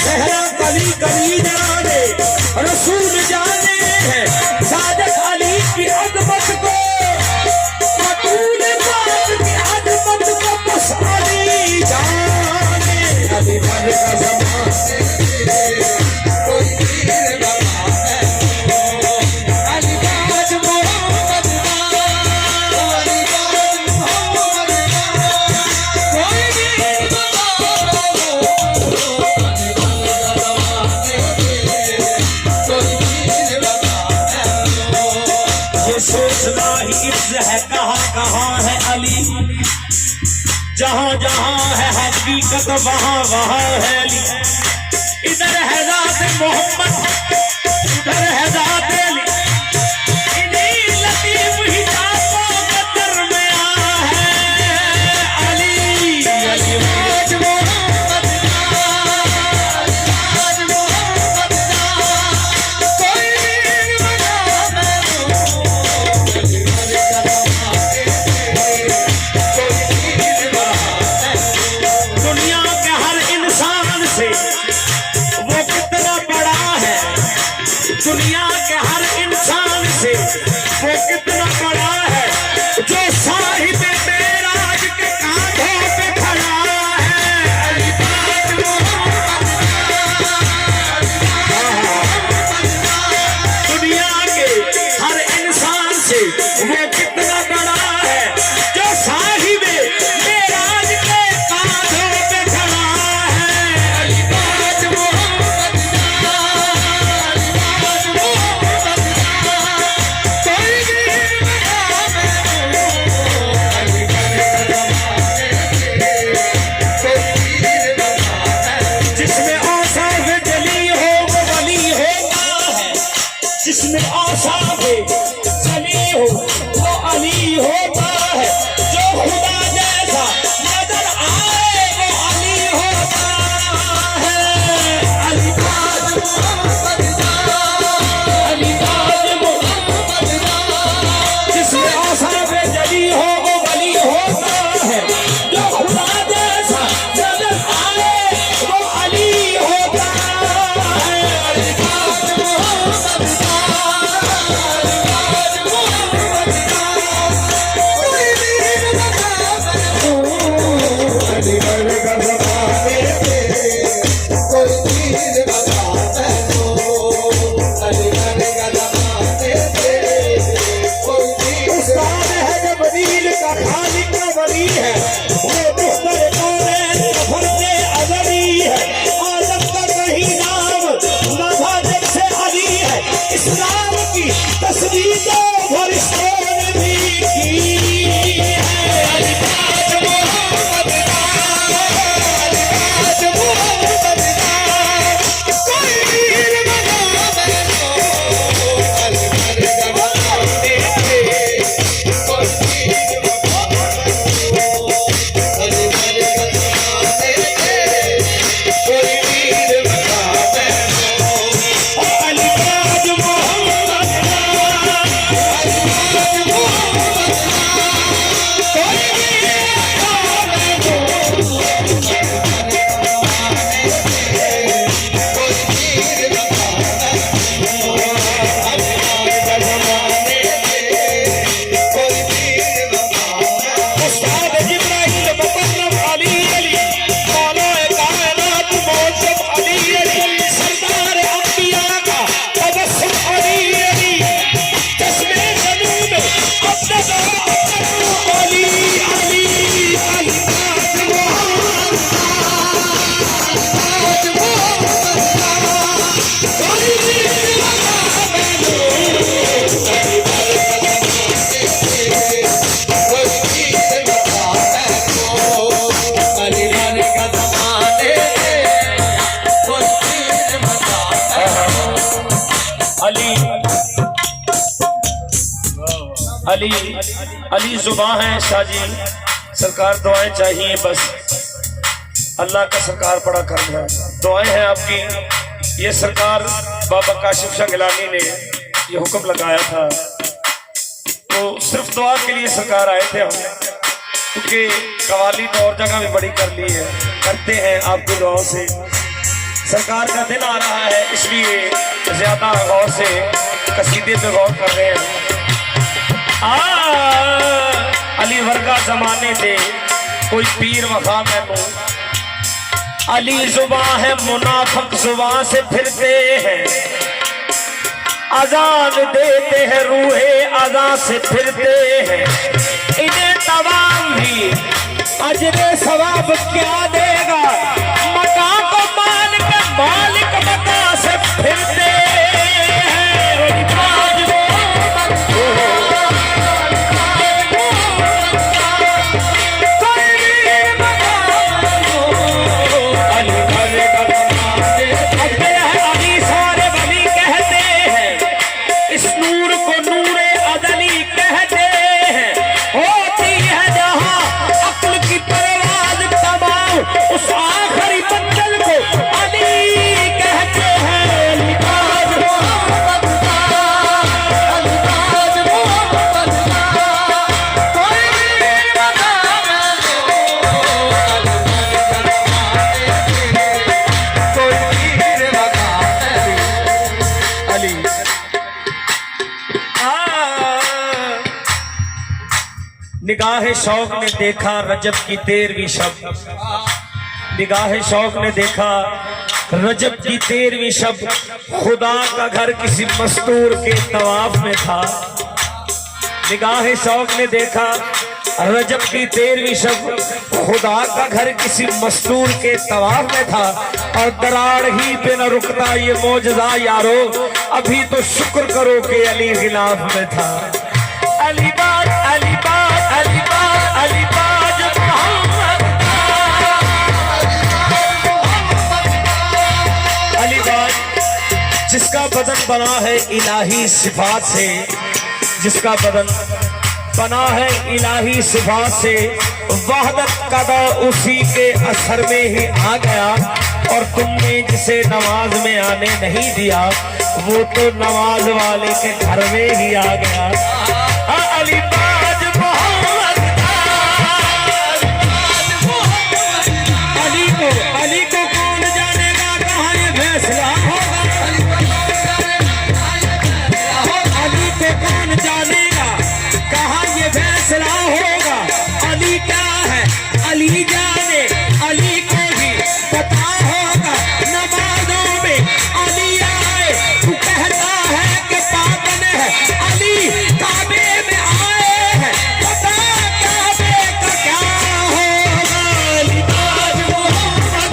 सहरा कली कली जाने रसूल जाने है सादत अली की अजमत को बतूल पाक की अजमत को बस अली जाने अली मन का ज़माने कोई पीर बाबा है अली बाज मोहम्मद अली बाज मोहम्मद कोई पीर बाबा सोचना ही इर्ज़ है कहाँ कहाँ है अली जहाँ जहाँ है हकीकत वहाँ वहाँ है अली इधर है ज़ात मोहम्मद उधर है ज़ात अली इन्हीं लतीफ़ हिजाबों के दरमियाँ है अली अली बाज मोहम्मद बाज मोहम्मद कोई भी दुनिया के हर इंसान से वो कितना बड़ा है दुनिया के हर इंसान से वो कितना बड़ा है जो साहिब मेराज के कांधों पे खड़ा है अली बाज मोहम्मद दुनिया के हर इंसान से वो कितना बड़ा है जो साहिब मेराज के कांधों पे खड़ा है अली बाज मोहम्मद अली बाज मोहम्मद कोई भी अली जिसमें औसाफ जली हो वो वली होता है जिसमें औसाफ जली हो वो अली होता है जो खुदा जैसा नजर आए वो अली होता है अली बाज मोहम्मद अली बाज मोहम्मद जिसमें औसाफ जली हो वो वली होता है जो खुदा जैसा नजर आए वो अली होता है अली बाज मोहम्मद अली बाज मोहम्मद कोई भी अली मन का ज़माने कोई पीर बाबा है अली मन का ज़माने कोई पीर उस्ताद है जबरील का खालिक का वली है वो दुश्मन कौन फर्ज़े अज़ली है आदम का कहीं नाम ना था जब से अली है इस्लाम की तस्दीक फरिश्तों ने भी की है अली बाज मोहम्मद अली बाज मोहम्मद कोई पीर बाबा अली मन का ज़माने कोई पीर बाबा अली मन का ज़माने कोई पीर बाबा अली बाज मोहम्मद अली बाज मोहम्मद कोई उस्ताद जिब्राइल मुकर्रम अली अली मौलाए कायनात मौजूद अली अली सरदार अंबिया का तबस्सुम अली अली चश्मे ज़नून अब्दल अली अली अली बाज मोहम्मद बाज मोहम्मद कोई भी अली मन का ज़माने कोई पीर अली अली अली जुबान है शाहजी सरकार दुआएं चाहिए बस अल्लाह का सरकार बड़ा कर्म है दुआएं हैं आपकी ये सरकार बाबा काशिफ शाह गिलानी ने ये हुक्म लगाया था तो सिर्फ दुआ के लिए सरकार आए थे हम क्योंकि कवाली तो और जगह भी बड़ी कर ली है करते हैं आपकी दुआओं से सरकार का दिन आ रहा है, इसलिए ज्यादा गौर से कसीदे पे गौर कर रहे हैं। अली वर्गा जमाने थे कोई पीर वफा मैनू, अली जुबां है मुनाफिक जुबां से फिरते हैं, अजान देते हैं रूहे अजान से फिरते हैं, इन्हें तमाम भी अजरे सवाब क्या देगा, मकान को मालिक मकान से फिरते हैं। निगाहे शौक ने देखा रजब की 13वीं शब, निगाहे शौक ने देखा रजब की 13वीं शब, खुदा का घर किसी मस्तूर के तवाफ में था। निगाहे शौक ने देखा रजब की 13वीं शब, खुदा का घर किसी मस्तूर के तवाफ में था, और दराड़ ही पे न रुकता ये मौजज़ा यारो, अभी तो शुक्र करो कि अली गिलाफ में था। अलीबाज अलीबाज अलीबाज अलीबाज मोहम्मद, अलीबाज जिसका बदन बना है इलाही सिफात से, जिसका बदन बना है इलाही सिफात से, वहदत कदा उसी के असर में ही आ गया, और तुमने जिसे नमाज में आने नहीं दिया वो तो नमाज वाले के घर में ही आ गया। अलीबाज मोहम्मद, अली को कौन जानेगा कहाँ ये फैसला होगा, अली को कौन जानेगा कहाँ ये फैसला होगा। अली क्या है अली जाने, अली को भी पता होगा। नमाजों में अली आए तू कहता है कि पागल है, अली काबे में आए हैं, पता काबे का क्या होगा। अलीबाज मोहम्मद,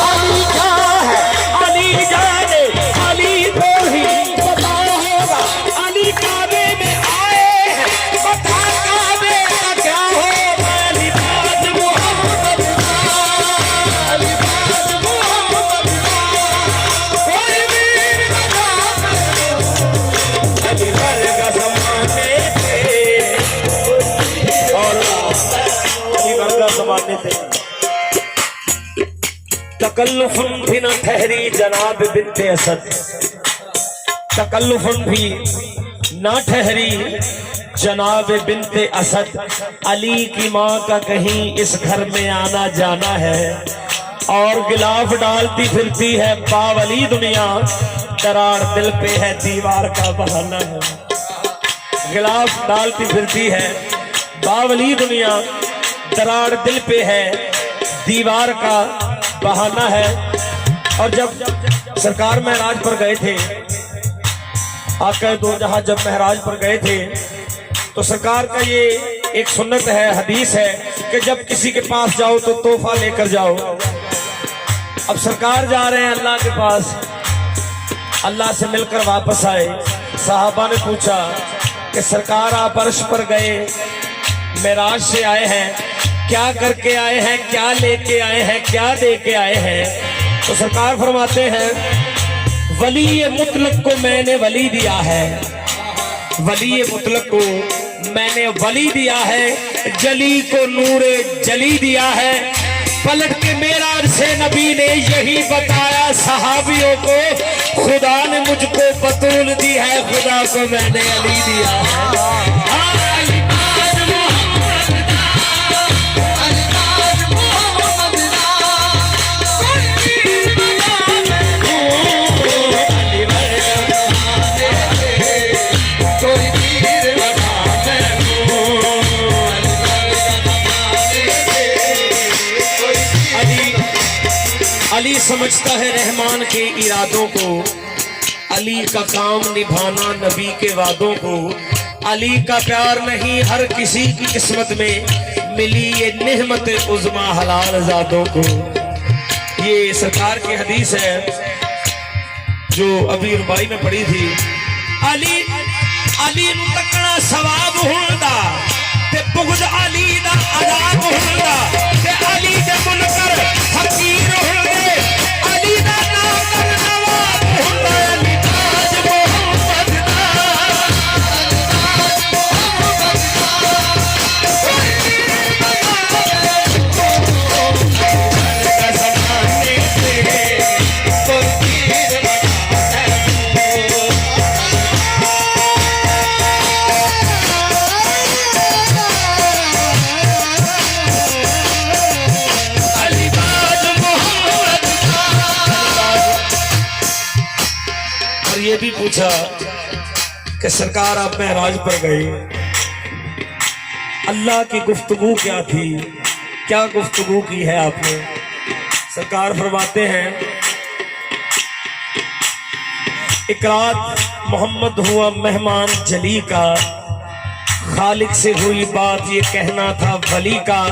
अली क्या है अली जाने, अली को ही पता होगा। अली काबे में आए हैं, पता काबे का क्या होगा। अलीबाज मोहम्मद, अलीबाज मोहम्मद, कोई वीर अली वर्गा ज़माने थे, और अली वर्गा ज़माने थे। तकल्लुफुन भी न ठहरी जनाब बिन्ते असद, तकल्लुफुन भी न ठहरी जनाब बिन्ते असद, अली की माँ का कहीं इस घर में आना जाना है, और गिलाफ डालती फिरती है बावली दुनिया, दरार दिल पे है दीवार का बहाना है। गिलाफ डालती फिरती है बावली दुनिया, दरार दिल पे है दीवार का बहाना है। और जब सरकार महराज पर गए थे, आका दो जहां जब महराज पर गए थे, तो सरकार का ये एक सुन्नत है, हदीस है कि जब किसी के पास जाओ तो तोहफा लेकर जाओ। अब सरकार जा रहे हैं अल्लाह के पास, अल्लाह से मिलकर वापस आए। साहबा ने पूछा कि सरकार आप अर्श पर गए, मेराज से आए हैं, क्या करके आए हैं, क्या लेके आए हैं, क्या दे के आए हैं। तो सरकार फरमाते हैं वली मुतलक को मैंने वली दिया है, वली मुतलक को मैंने वली दिया है, जली को नूरे जली दिया है। पलट के मेराज से नबी ने यही बताया सहाबियों को, खुदा ने मुझको बतूल दी है, खुदा को मैंने अली दिया है। कोई पीर बना अली समझता है रहमान के इरादों को, अली का काम निभाना नबी के वादों को। अली का प्यार नहीं हर किसी की किस्मत में मिली ये नेहमत उज़्मा हलाल ज़ादों को। ये सरकार की हदीस है जो अभी रुबाई में पढ़ी थी। अली अली नू तकना सवाब हुंदा ते बुग़्ज़ अली दा अज़ाब हुंदा ते अली दे मुनकर फकीर हुंदे अली दा नौकर नवाब हुंदा। अली ताज मोहम्मद ये भी पूछा कि सरकार आप महराज पर गए, अल्लाह की गुफ्तगू क्या थी, क्या गुफ्तगू की है आपने? सरकार फरमाते हैं एक रात मोहम्मद हुआ मेहमान जली का, खालिक से हुई बात ये कहना था वली का।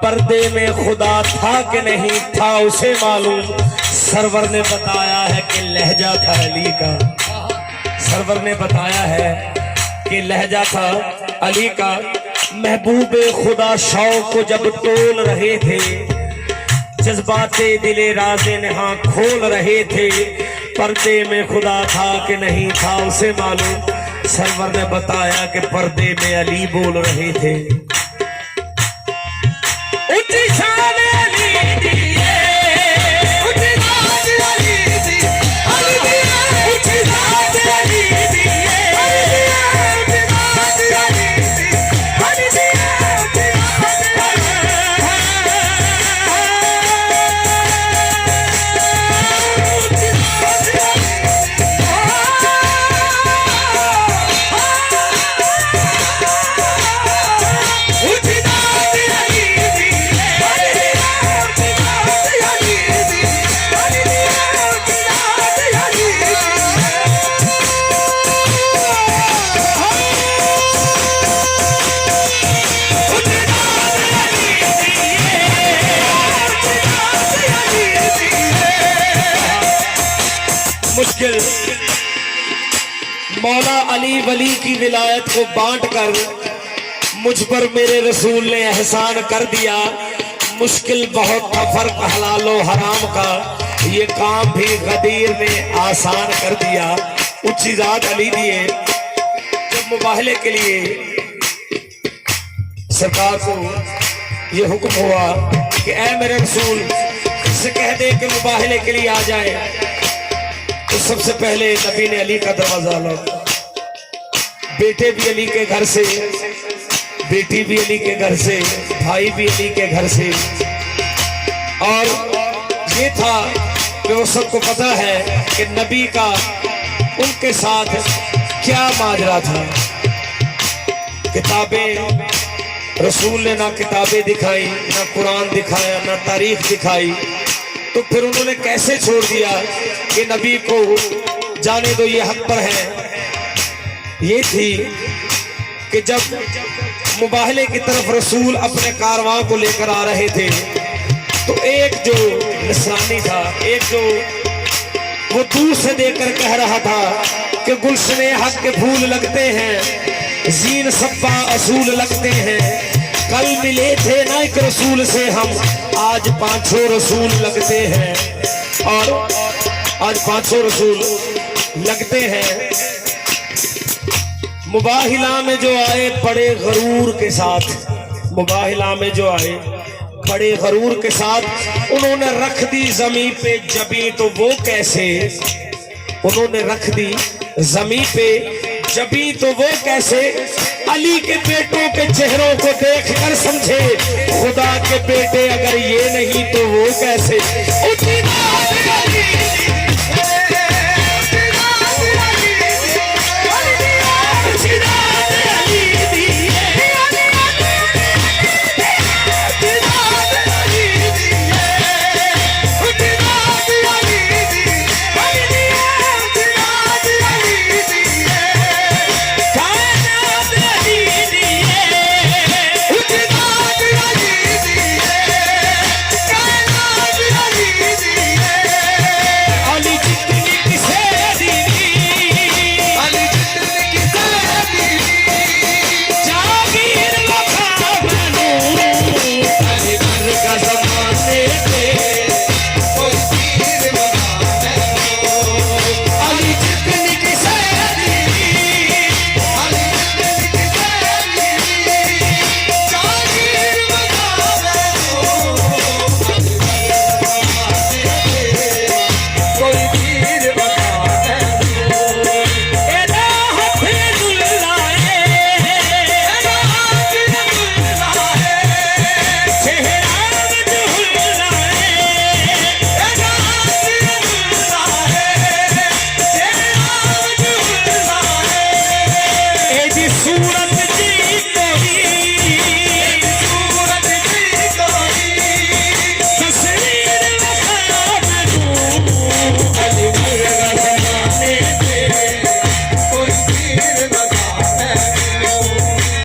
पर्दे में खुदा था कि नहीं था उसे मालूम, सरवर ने बताया है कि लहजा था अली का। सरवर ने बताया है कि लहजा था अली का। महबूबे खुदा शौक को जब तोल रहे थे, जज्बाते दिले राज़े नहा खोल रहे थे। पर्दे में खुदा था कि नहीं था उसे मालूम, सरवर ने बताया कि पर्दे में अली बोल रहे थे। ऊंची शान अली दिए, ऊंची शान अली दिए, अली दिए, ऊंची शान अली दिए, अली दिए, ऊंची शान अली दिए, अली दिए, ऊंची मुश्किल मौला अली वली की विलायत को बांट कर मुझ पर मेरे रसूल ने एहसान कर दिया। मुश्किल बहुत था फर्क हलालो हराम का, ये काम भी गदीर ने आसान कर दिया। ऊंची जात अली दिए। जब मुबाहले के लिए सरकार को ये हुक्म हुआ कि ऐ मेरे रसूल से कह दे कि मुबाहले के लिए आ जाए, तो सबसे पहले नबी ने अली का दरवाजा लगा। बेटे भी अली के घर से, बेटी भी अली के घर से, भाई भी अली के घर से। और ये था कि वो सबको पता है कि नबी का उनके साथ क्या माजरा था। किताबें रसूल ने ना किताबें दिखाई, ना कुरान दिखाया, ना तारीख दिखाई, तो फिर उन्होंने कैसे छोड़ दिया कि नबी को जाने दो ये हक पर है। ये थी कि जब मुबाहले की तरफ रसूल अपने कारवां को लेकर आ रहे थे, तो एक जो नसरानी था, एक जो वो दूर से देखकर कह रहा था कि गुलशने हक के फूल लगते हैं, जीन सब्बा असूल लगते हैं। कल मिले थे ना एक रसूल से हम, आज 500 रसूल लगते हैं। और आज 500 रसूल लगते हैं। मुबाहिला में जो आए बड़े गरूर के साथ, मुबाहिला में जो आए बड़े गरूर के साथ, उन्होंने रख दी जमी पे जबी, तो वो कैसे? उन्होंने रख दी जमी पे जबी, तो वो कैसे? अली के बेटों के चेहरों को देखकर समझे खुदा के बेटे, अगर ये नहीं तो वो कैसे?